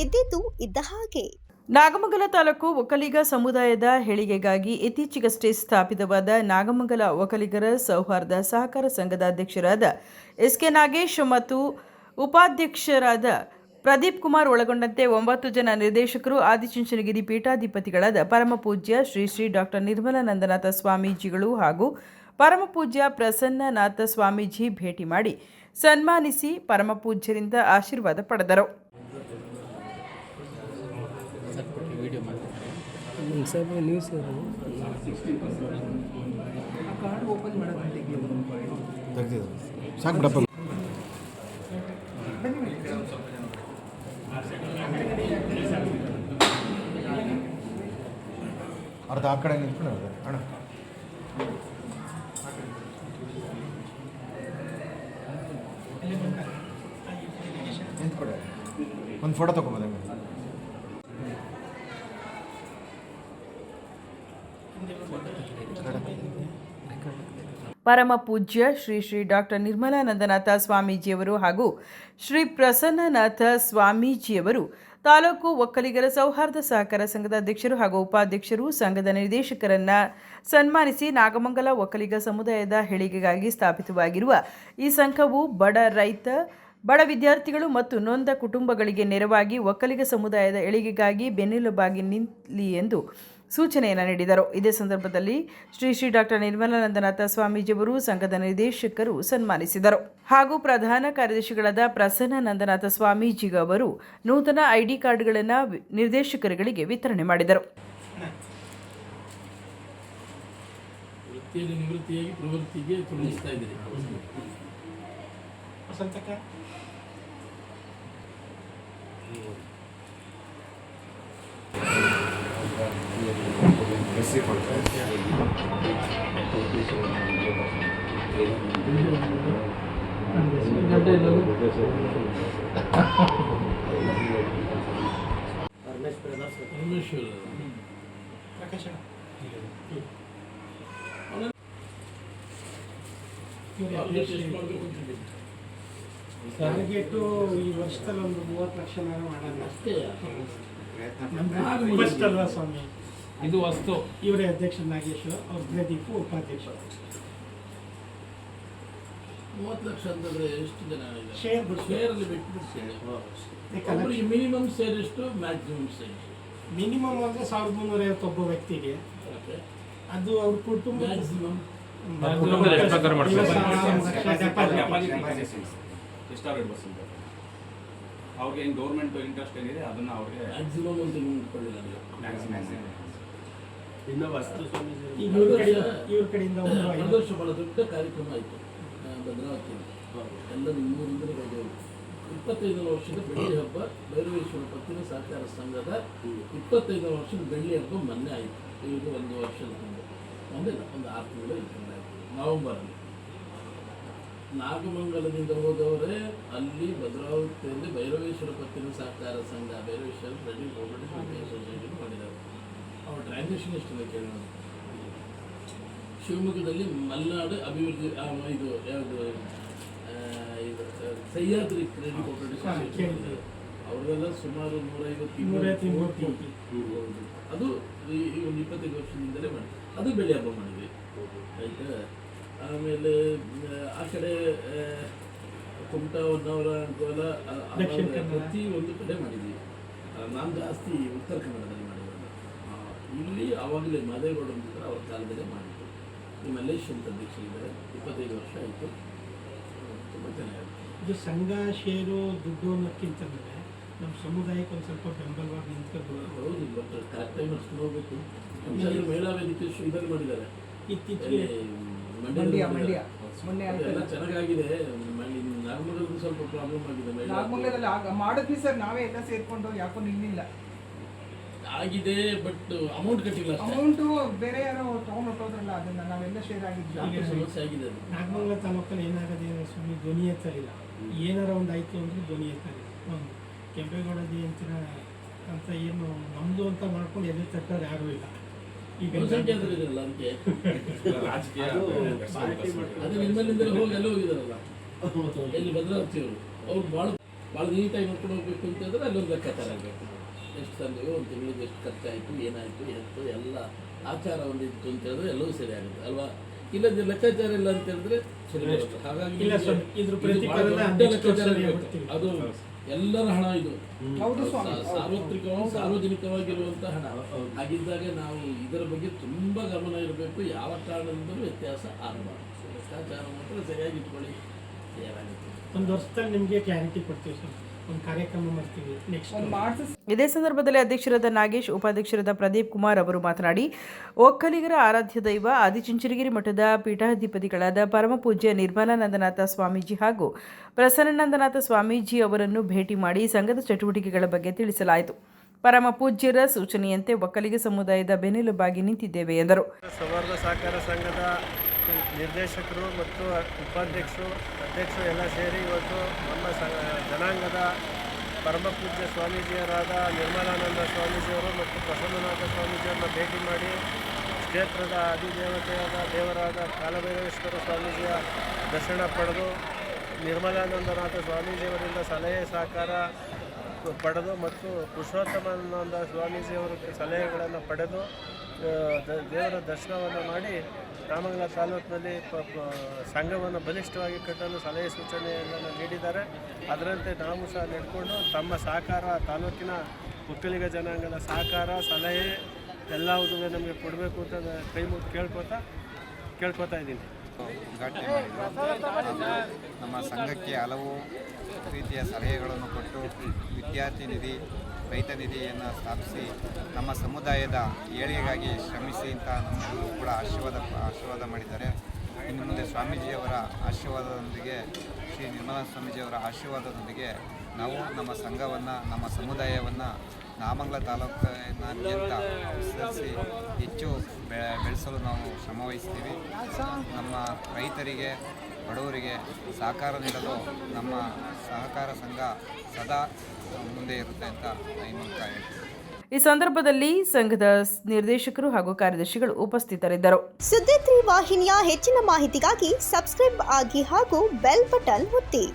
ಇದ್ದಿದ್ದು ಇದ್ದ ಹಾಗೆ. ನಾಗಮಂಗಲ ತಾಲೂಕು ಒಕ್ಕಲಿಗ ಸಮುದಾಯದ ಏಳಿಗೆಗಾಗಿ ಇತ್ತೀಚೆಗಷ್ಟೇ ಸ್ಥಾಪಿತವಾದ ನಾಗಮಂಗಲ ಒಕ್ಕಲಿಗರ ಸೌಹಾರ್ದ ಸಹಕಾರ ಸಂಘದ ಅಧ್ಯಕ್ಷರಾದ ಎಸ್.ಕೆ. ನಾಗೇಶ್ ಮತ್ತು ಉಪಾಧ್ಯಕ್ಷರಾದ ಪ್ರದೀಪ್ ಕುಮಾರ್ ಒಳಗೊಂಡಂತೆ 9 ಜನ ನಿರ್ದೇಶಕರು ಆದಿಚುಂಚನಗಿರಿ ಪೀಠಾಧಿಪತಿಗಳಾದ ಪರಮಪೂಜ್ಯ ಶ್ರೀ ಶ್ರೀ ಡಾಕ್ಟರ್ ನಿರ್ಮಲಾನಂದನಾಥ ಸ್ವಾಮೀಜಿಗಳು ಹಾಗೂ ಪರಮಪೂಜ್ಯ ಪ್ರಸನ್ನನಾಥ ಸ್ವಾಮೀಜಿ ಭೇಟಿ ಮಾಡಿ ಸನ್ಮಾನಿಸಿ ಪರಮಪೂಜ್ಯರಿಂದ ಆಶೀರ್ವಾದ ಪಡೆದರು. ಅರ್ಧ ಆ ಕಡೆ ನಿಂತ್ಕೊಂಡು ಅಣ್ಣ ನಿಂತ್ಕೊಡೆ ಒಂದು ಫೋಟೋ ತಗೊಂಬಂದೆ. ಪರಮ ಪೂಜ್ಯ ಶ್ರೀ ಶ್ರೀ ಡಾಕ್ಟರ್ ನಿರ್ಮಲಾನಂದನಾಥ ಸ್ವಾಮೀಜಿಯವರು ಹಾಗೂ ಶ್ರೀ ಪ್ರಸನ್ನನಾಥ ಸ್ವಾಮೀಜಿಯವರು ತಾಲೂಕು ಒಕ್ಕಲಿಗರ ಸೌಹಾರ್ದ ಸಹಕಾರ ಸಂಘದ ಅಧ್ಯಕ್ಷರು ಹಾಗೂ ಉಪಾಧ್ಯಕ್ಷರು ಸಂಘದ ನಿರ್ದೇಶಕರನ್ನು ಸನ್ಮಾನಿಸಿ ನಾಗಮಂಗಲ ಒಕ್ಕಲಿಗ ಸಮುದಾಯದ ಏಳಿಗೆಗಾಗಿ ಸ್ಥಾಪಿತವಾಗಿರುವ ಈ ಸಂಘವು ಬಡ ವಿದ್ಯಾರ್ಥಿಗಳು ಮತ್ತು ನೊಂದ ಕುಟುಂಬಗಳಿಗೆ ನೆರವಾಗಿ ಒಕ್ಕಲಿಗ ಸಮುದಾಯದ ಏಳಿಗೆಗಾಗಿ ಬೆನ್ನೆಲುಬಾಗಿ ನಿಲ್ಲಲಿ ಎಂದು ಸೂಚನೆಯನ್ನು ನೀಡಿದರು. ಇದೇ ಸಂದರ್ಭದಲ್ಲಿ ಶ್ರೀ ಶ್ರೀ ಡಾಕ್ಟರ್ ನಿರ್ಮಲಾನಂದನಾಥ ಸ್ವಾಮೀಜಿಯವರು ಸಂಘದ ನಿರ್ದೇಶಕರು ಸನ್ಮಾನಿಸಿದರು ಹಾಗೂ ಪ್ರಧಾನ ಕಾರ್ಯದರ್ಶಿಗಳಾದ ಪ್ರಸನ್ನನಂದನಾಥ ಸ್ವಾಮೀಜಿಯವರು ನೂತನ ಐಡಿ ಕಾರ್ಡ್ಗಳನ್ನು ನಿರ್ದೇಶಕರುಗಳಿಗೆ ವಿತರಣೆ ಮಾಡಿದರು. ಟಾರ್ಗೆಟ್ ಈ ವರ್ಷದಲ್ಲಿ ಒಂದು 30 ಲಕ್ಷ ಮಾಡೋಣ ಅಷ್ಟೇ. ಅಲ್ವಾ ಸ್ವಾಮಿ? ಇದು ವಸ್ತು. ಇವರೇ ಅಧ್ಯಕ್ಷ ನಾಗೇಶ್, ಅವ್ರ ಪ್ರದೀಪ್ ಉಪಾಧ್ಯಕ್ಷ. 30 ಲಕ್ಷ ಅಂದರೆ ಎಷ್ಟು ಜನ ಶೇರಲ್ಲಿ ಬಿಟ್ಬಿಟ್ಟು ಮಿನಿಮಮ್ ಸೇರ್ ಎಷ್ಟು, ಮ್ಯಾಕ್ಸಿಮಮ್ ಸೇರ್? ಮಿನಿಮಮ್ ಅಂದರೆ 1350 ಒಬ್ಬ ವ್ಯಕ್ತಿಗೆ. ಅದು ಅವ್ರ ಕುಟುಂಬ ಮ್ಯಾಕ್ಸಿಮಮ್ ಅವ್ರಿಗೆ ಏನು ಗೌರ್ಮೆಂಟ್ ಇಂಟ್ರೆಸ್ಟ್ ಏನಿದೆ ಅದನ್ನ ಅವ್ರಿಗೆ ಮ್ಯಾಕ್ಸಿಮಮ್ ಅಂತ ಇನ್ನು ವಸ್ತು ಇವ್ರ ಕಡೆಯಿಂದ ವರ್ಷ ಬಹಳ ದೊಡ್ಡ ಕಾರ್ಯಕ್ರಮ ಆಯಿತು ಭದ್ರಾವತಿಯಲ್ಲಿ. ಎಲ್ಲ ನಿಮ್ಮೂರಿಂದ 25ನೇ ವರ್ಷದ ಬೆಳ್ಳಿ ಹಬ್ಬ ಭೈರವೇಶ್ವರ ಪತ್ತಿನ ಸಹಕಾರ ಸಂಘದ 25ನೇ ವರ್ಷದ ಬೆಳ್ಳಿ ಹಬ್ಬ ಮೊನ್ನೆ ಆಯಿತು. ಈಗ 1 ವರ್ಷದ ಹಿಂದೆ, ಒಂದಿಲ್ಲ ಒಂದು 6 ತಿಂಗಳು ಆಯಿತು. ನವೆಂಬರಲ್ಲಿ ನಾಗಮಂಗಲದಿಂದ ಹೋದವರೇ ಅಲ್ಲಿ ಭದ್ರಾವತಿಯಲ್ಲಿ ಭೈರವೇಶ್ವರ ಪತ್ತಿನ ಸಹಕಾರ ಸಂಘ, ಭೈರವೇಶ್ವರ ಕ್ರೆಡಿಟ್ ಕೋಆಪರೇಟಿವ್ ಸೊಸೈಟಿ ಮಾಡಿದ್ದಾರೆ. ಅವ್ರ ಟ್ರಾನ್ಸಾಕ್ಷನ್ ಎಷ್ಟಿದೆ ಕೇಳೋಣ. ಶಿವಮೊಗ್ಗದಲ್ಲಿ ಮಲೆನಾಡು ಅಭಿವೃದ್ಧಿ ಇದು ಯಾವುದು ಸಹ್ಯಾದ್ರಿ ಕ್ರೆಡಿಟ್ ಕೋಆಪರೇಟಿವ್ ಸೊಸೈಟಿ ಮಾಡಿದ್ದಾರೆ. ಅವರೆಲ್ಲ ಸುಮಾರು 150 ಕೋಟಿ. ಅದು ಒಂದು 25 ವರ್ಷದಿಂದಲೇ ಮಾಡಿ, ಅದು ಬೆಳೆ ಹಬ್ಬ ಮಾಡಿದ್ವಿ ಆಯಿತಾ. ಆಮೇಲೆ ಆ ಕಡೆ ಕುಮಟಾ, ಹೊನ್ನಾವರ, ಅಂಕೋಲ, ಪ್ರತಿ ಒಂದು ಕಡೆ ಮಾಡಿದ್ವಿ. ನಾನು ಜಾಸ್ತಿ ಉತ್ತರ ಕನ್ನಡದಲ್ಲಿ ಮಾಡಿರೋದು. ಇಲ್ಲಿ ಆವಾಗಲೇ ಮಾದೇಗೌಡ ಅಂತಿದ್ರೆ ಅವ್ರ ಕಾಲದಲ್ಲೇ ಮಾಡಿದ್ದು. ಈ ಮಲ್ಲೇಶ್ ಅಂತ ಅಧ್ಯಕ್ಷರಿದ್ದಾರೆ, 25 ವರ್ಷ ಆಯಿತು. ತುಂಬ ಚೆನ್ನಾಗಿತ್ತು. ಇದು ಸಂಘ ಶೇರು ದುಡ್ಡು ಅನ್ನೋಕ್ಕಿಂತ ನಮ್ಮ ಸಮುದಾಯಕ್ಕೆ ಒಂದು ಸ್ವಲ್ಪ ಬೆಂಬಲವಾಗಿ ನಿಂತ್ಕೋಬೋದು. ಹೌದು, ಬಟ್ ಕರೆಕ್ಟ್ ಟೈಮ್ ನಡ್ಸ್ಕೊಂಡು ಹೋಗಬೇಕು. ಮಹಿಳಾ ವೇದಿಕೆ ಇದನ್ನು ಮಾಡಿದ್ದಾರೆ ಇತ್ತೀಚೆಗೆ. ಎಲ್ಲ ಚೆನ್ನಾಗಿದೆ. ನಾಗಮಂಗಲದಲ್ಲಿ ಸ್ವಲ್ಪ ಪ್ರಾಬ್ಲಮ್ ಆಗಿದೆ. ನಾಗಮಂಗಲದಲ್ಲಿ ಮಾಡಿದ್ವಿ ಸರ್, ನಾವೇ ಎಲ್ಲ ಸೇರ್ಕೊಂಡು. ಯಾಕೋ ನಿಲ್ಲಿಲ್ಲ ಆಗಿದೆ, ಬಟ್ ಅಮೌಂಟ್ ಕಟ್ಟಿಲ್ಲ. ಅಮೌಂಟು ಬೇರೆ ಯಾರೋ ತಗೊಂಡು ಹೊಟ್ಟೋದ್ರಲ್ಲ, ಅದನ್ನ ನಾವೆಲ್ಲ ಶೇರ್ ಆಗಿದ್ವಿ. ಸಮಸ್ಯೆ ಆಗಿದೆ. ನಾಗಮಂಗಲ ತಾಲೂಕಲ್ಲಿ ಏನಾಗದೆ ಸ್ವಾಮಿ, ಧ್ವನಿ ಎತ್ತಲಿಲ್ಲ. ಏನಾರ ಒಂದು ಆಯಿತು ಅಂದರೆ ಧ್ವನಿ ಎತ್ತಲಿಲ್ಲ. ಒಂದು ಕೆಂಪೇಗೌಡ ಜಯಂತಿನ ಅಂತ ಏನು ನಮ್ಮದು ಅಂತ ಮಾಡ್ಕೊಂಡು ಎಲ್ಲಿ ತಟ್ಟೋರು ಯಾರೂ ಇಲ್ಲ. ಈಗ ಅದಕ್ಕೆ ಅದು ನಿಮ್ಮಲ್ಲಿಂದಲೇ ಹೋಗಿ ಎಲ್ಲ ಹೋಗಿದಾರಲ್ಲ, ಎಲ್ಲಿ ಭದ್ರಾವತಿಯವರು ಅವ್ರು ಭಾಳ ಭಾಳ ನೀಟಾಗಿ ನೋಡ್ಕೊಂಡು ಹೋಗ್ಬೇಕು ಅಂತ ಹೇಳಿದ್ರೆ ಅಲ್ಲೊಂದು ಲೆಕ್ಕಾಚಾರ ಆಗಬೇಕು. ಎಷ್ಟು ಸಂಘವೋ ಒಂದು ತಿಂಗಳಿಗೆ ಎಷ್ಟು ಖರ್ಚಾಯಿತು, ಏನಾಯಿತು, ಎತ್ತು ಎಲ್ಲ ಆಚಾರ ಒಂದಿತ್ತು ಅಂತ ಹೇಳಿದ್ರೆ ಎಲ್ಲವೂ ಸರಿ ಆಗುತ್ತೆ ಅಲ್ವಾ. ಇಲ್ಲದ ಲೆಕ್ಕಾಚಾರ ಇಲ್ಲ ಅಂತ ಹೇಳಿದ್ರೆ ಸರಿ ಆಗುತ್ತೆ. ಹಾಗಾಗಿ ಇಲ್ಲ ಸ್ವಾಮಿ, ಇದ್ರ ಪ್ರತಿಫಲನ ದೊಡ್ಡ next ಲೆಕ್ಕಾಚಾರ ವರ್ಷ ಇರಬೇಕು. ಮಾಡ್ತೀವಿ. ಅದು ಎಲ್ಲರ ಹಣ ಇದು, ಹೌದು ಸ್ವಾಮಿ. ಸಾರ್ವಜನಿಕವಾಗಿರುವಂಥ ಹಣ. ಹಾಗಿದ್ದಾಗ ನಾವು ಇದರ ಬಗ್ಗೆ ತುಂಬ ಗಮನ ಇರಬೇಕು. ಯಾವ ಕಾರಣದಿಂದಲೂ ವ್ಯತ್ಯಾಸ ಆಗಬಾರ್ದು. ಲೆಕ್ಕಾಚಾರ ಮಾತ್ರ ಸರಿಯಾಗಿ ಇಟ್ಕೊಳ್ಳಿ, ಏನಾಗುತ್ತೆ. ಒಂದು ವರ್ಷದಲ್ಲಿ ನಿಮಗೆ ಕ್ಲಾರಿಟಿ ಕೊಡ್ತೀವಿ ಸರ್. ಒಂದು ಕಾರ್ಯಕ್ರಮ ಮಾಡ್ತೀವಿ ನೆಕ್ಸ್ಟ್ ಒಂದು ಮಾಡಿಸಿ ಇದೇ ಸಂದರ್ಭದಲ್ಲಿ ಅಧ್ಯಕ್ಷರಾದ ನಾಗೇಶ್, ಉಪಾಧ್ಯಕ್ಷರಾದ ಪ್ರದೀಪ್ ಕುಮಾರ್ ಅವರು ಮಾತನಾಡಿ, ಒಕ್ಕಲಿಗರ ಆರಾಧ್ಯ ದೈವ ಆದಿಚುಂಚನಗಿರಿ ಮಠದ ಪೀಠಾಧಿಪತಿಗಳಾದ ಪರಮಪೂಜ್ಯ ನಿರ್ಮಲಾನಂದನಾಥ ಸ್ವಾಮೀಜಿ ಹಾಗೂ ಪ್ರಸನ್ನಾನಂದನಾಥ ಸ್ವಾಮೀಜಿ ಅವರನ್ನು ಭೇಟಿ ಮಾಡಿ ಸಂಘದ ಚಟುವಟಿಕೆಗಳ ಬಗ್ಗೆ ತಿಳಿಸಲಾಯಿತು. ಪರಮ ಪೂಜ್ಯರ ಸೂಚನೆಯಂತೆ ಒಕ್ಕಲಿಗ ಸಮುದಾಯದ ಬೆನ್ನೆಲುಬಾಗಿ ನಿಂತಿದ್ದೇವೆ ಎಂದರು. ಸೌಹಾರ್ದ ಸಹಕಾರ ಸಂಘದ ನಿರ್ದೇಶಕರು ಮತ್ತು ಉಪಾಧ್ಯಕ್ಷರು, ಅಧ್ಯಕ್ಷರು ಎಲ್ಲ ಸೇರಿ ಇವತ್ತು ನಮ್ಮ ಜನಾಂಗದ ಪರಮಪೂಜ್ಯ ಸ್ವಾಮೀಜಿಯರಾದ ನಿರ್ಮಲಾನಂದ ಸ್ವಾಮೀಜಿಯವರು ಮತ್ತು ಪ್ರಸನ್ನನಾಥ ಸ್ವಾಮೀಜಿಯವರನ್ನ ಭೇಟಿ ಮಾಡಿ ಕ್ಷೇತ್ರದ ಅಧಿದೇವತೆಯಾದ ದೇವರಾದ ಕಾಲಭೈರವೇಶ್ವರ ಸ್ವಾಮೀಜಿಯ ದರ್ಶನ ಪಡೆದು ನಿರ್ಮಲಾನಂದನಾಥ ಸ್ವಾಮೀಜಿಯವರಿಂದ ಸಲಹೆ ಸಹಕಾರ ಪಡೆದು ಮತ್ತು ಪುರುಷೋತ್ತಮಾನಂದ ಸ್ವಾಮೀಜಿಯವರ ಸಲಹೆಗಳನ್ನು ಪಡೆದು ದೇವರ ದರ್ಶನವನ್ನು ಮಾಡಿ ನಾಮಂಗಲ ತಾಲೂಕಿನಲ್ಲಿ ಸಂಘವನ್ನು ಬಲಿಷ್ಠವಾಗಿ ಕಟ್ಟಲು ಸಲಹೆ ಸೂಚನೆಯನ್ನು ನೀಡಿದ್ದಾರೆ. ಅದರಂತೆ ನಾವು ಸಹ ನಡ್ಕೊಂಡು ತಮ್ಮ ಸಹಕಾರ, ತಾಲೂಕಿನ ಒಕ್ಕಲಿಗ ಜನಾಂಗದ ಸಹಕಾರ, ಸಲಹೆ ಎಲ್ಲವುದೂ ನಮಗೆ ಕೊಡಬೇಕು ಅಂತ ಕೈ ಮುಗಿದು ಕೇಳ್ಕೊತಾ ಇದ್ದೀನಿ. ಉದ್ಘಾಟನೆ ಮಾಡಿದರು. ನಮ್ಮ ಸಂಘಕ್ಕೆ ಹಲವು ರೀತಿಯ ಸಲಹೆಗಳನ್ನು ಕೊಟ್ಟು ವಿದ್ಯಾರ್ಥಿ ನಿಧಿ, ರೈತ ನಿಧಿಯನ್ನು ಸ್ಥಾಪಿಸಿ ನಮ್ಮ ಸಮುದಾಯದ ಏಳಿಗೆಗಾಗಿ ಶ್ರಮಿಸಿ ಅಂತ ನಮ್ಮೆಲ್ಲರೂ ಕೂಡ ಆಶೀರ್ವಾದ ಮಾಡಿದ್ದಾರೆ. ಇನ್ನು ಮುಂದೆ ಸ್ವಾಮೀಜಿಯವರ ಆಶೀರ್ವಾದದೊಂದಿಗೆ, ಶ್ರೀ ನಿರ್ಮಲಾ ಸ್ವಾಮೀಜಿಯವರ ಆಶೀರ್ವಾದದೊಂದಿಗೆ ನಾವು ನಮ್ಮ ಸಂಘವನ್ನು, ನಮ್ಮ ಸಮುದಾಯವನ್ನು ನಾಮಂಗಲ ತಾಲೂಕಿನಾದ್ಯಂತ ವಿಸ್ತರಿಸಿ ಹೆಚ್ಚು ಬೆಳೆಸಲು ನಾವು ಶ್ರಮವಹಿಸ್ತೀವಿ. ನಮ್ಮ ರೈತರಿಗೆ, ಬಡವರಿಗೆ ಸಹಕಾರ ನೀಡಲು ನಮ್ಮ ಸಹಕಾರ ಸಂಘ ಸದಾ ಮುಂದೆ ಇರುತ್ತೆ ಅಂತ ಈ ಮೂಲಕ ಹೇಳ್ತೀವಿ. ಈ ಸಂದರ್ಭದಲ್ಲಿ ಸಂಘದ ನಿರ್ದೇಶಕರು ಹಾಗೂ ಕಾರ್ಯದರ್ಶಿಗಳು ಉಪಸ್ಥಿತರಿದ್ದರು. ಸುದ್ದಿ 3 ವಾಹಿನಿಯ ಹೆಚ್ಚಿನ ಮಾಹಿತಿಗಾಗಿ ಸಬ್ಸ್ಕ್ರೈಬ್ ಆಗಿ ಹಾಗೂ ಬೆಲ್ ಬಟನ್ ಒತ್ತಿ.